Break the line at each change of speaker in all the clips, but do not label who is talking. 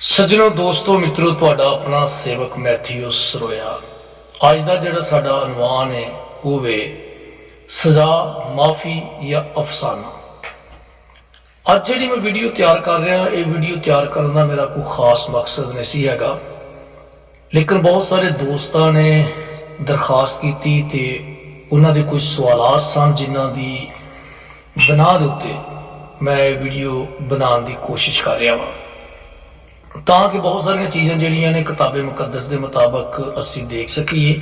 सज्जनों दोस्तों मित्रों तुहाडा अपना सेवक मैथ्यू सरोया। अज का जिहड़ा साडा अनवान है वो वे सजा माफ़ी या अफसाना। अज जिहड़ी मैं वीडियो तैयार कर रहा ये वीडियो तैयार करने का मेरा कोई खास मकसद नहीं सी हैगा, लेकिन बहुत सारे दोस्तों ने दरखास्त की ते उन्हां दे कुछ सवालात सन जिन्हां दी बना दे उत्ते मैं वीडियो बनाने की कोशिश कर रहा वा ताकि बहुत सारिया चीज़ां जिहड़ियां ने किताबे मुकद्दस के मुताबिक असी देख सकीए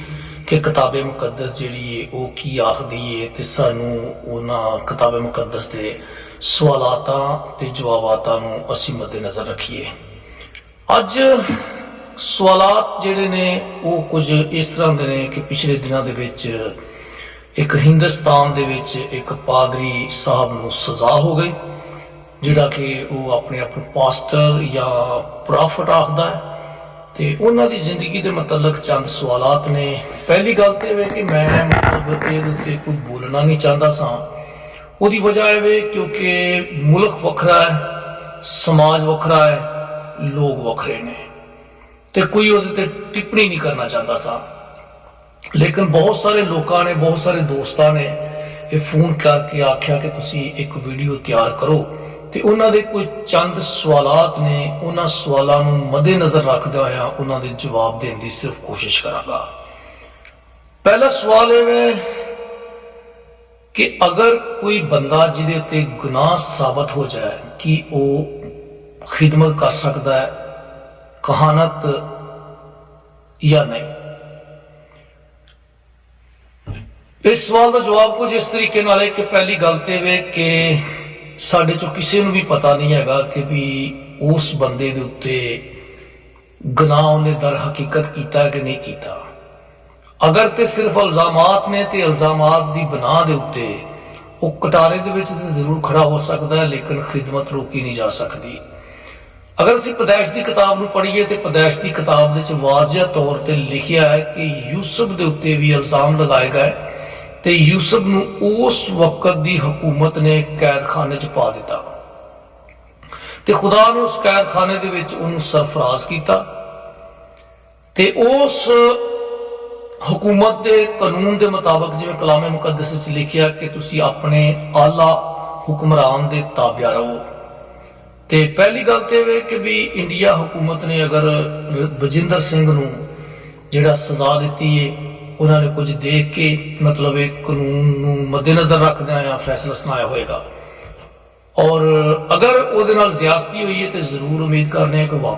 कि किताबे मुकद्दस जिहड़ी है वो की आखदी है ते सानू उन्हां किताबे मुकद्दस के सवालातां ते जवाबातां नूं असी मद्देनज़र रखीए। अज सवालात जिहड़े ने वो कुछ इस तरह के ने कि पिछले दिनों दे विच एक हिंदुस्तान दे विच एक पादरी साहब नूं सज़ा हो गई जिहड़ा कि वो अपने आप पास्टर या प्रॉफिट आखदा है ते उन्हां दी जिंदगी के मतलब चंद सवालात ने। पहली गल तो यह कि मैं मतलब ये कोई बोलना नहीं चाहता सा, उसकी वजह यह क्योंकि मुल्क वखरा है, समाज वखरा है, लोग वखरे ने ते कोई उहदे ते टिप्पणी नहीं करना चाहता सा। लेकिन बहुत सारे लोगों ने बहुत सारे दोस्तों ने ये फोन करके आख्या कि तुसी एक वीडियो तैयार करो ते उन्हां दे कुछ चंद सवालात ने उन्हां सवालों नूं मद्देनज़र रखदे होया उन्हां दे जवाब देने की सिर्फ कोशिश करांगा। पहला सवाल है कि अगर कोई बंदा जिहदे ते गुनाह साबित हो जाए कि वो खिदमत कर सकता है कहानत या नहीं। इस सवाल का जवाब कुछ इस तरीके नाल है कि पहली गल तो यह कि साडे चों किसी नूं भी पता नहीं हैगा कि भी उस बंदे दे उत्ते गुनाह उन्हें दर हकीकत कीता कि नहीं कीता। अगर ते सिर्फ इल्जामात ने ते इल्जामात दी बना दे उत्ते वो कटारे दे विच ते जरूर खड़ा हो सकता है, लेकिन खिदमत रोकी नहीं जा सकती। अगर असीं पैदाइश की किताब नूं पढ़ीए तो पैदाइश की किताब दे वाज़िह तौर पर लिखिया है कि यूसुफ दे उत्ते भी इल्जाम लगाए गए ते यूसुफ नूं उस वक्त दी हुकूमत ने कैद खाने च पा दिता ते खुदा ने उस कैद खाने दे विच उन्हूं सरफराज कीता ते उस हुकूमत के कानून के मुताबिक जिवें कलामे मुकद्दस च लिखिया कि तुसी अपने आला हुक्मरान दे ताबिया रहो। ते पहली गल तो यह कि भी इंडिया हुकूमत ने अगर बजिंदर सिंह नूं जिहड़ा सजा दी है उन्होंने कुछ देख के मतलब एक कानून नूं मद्देनज़र रखदे फैसला सुनाया होएगा, और अगर उहदे नाल ज़्यादती हुई है तो जरूर उम्मीद करने कि वापस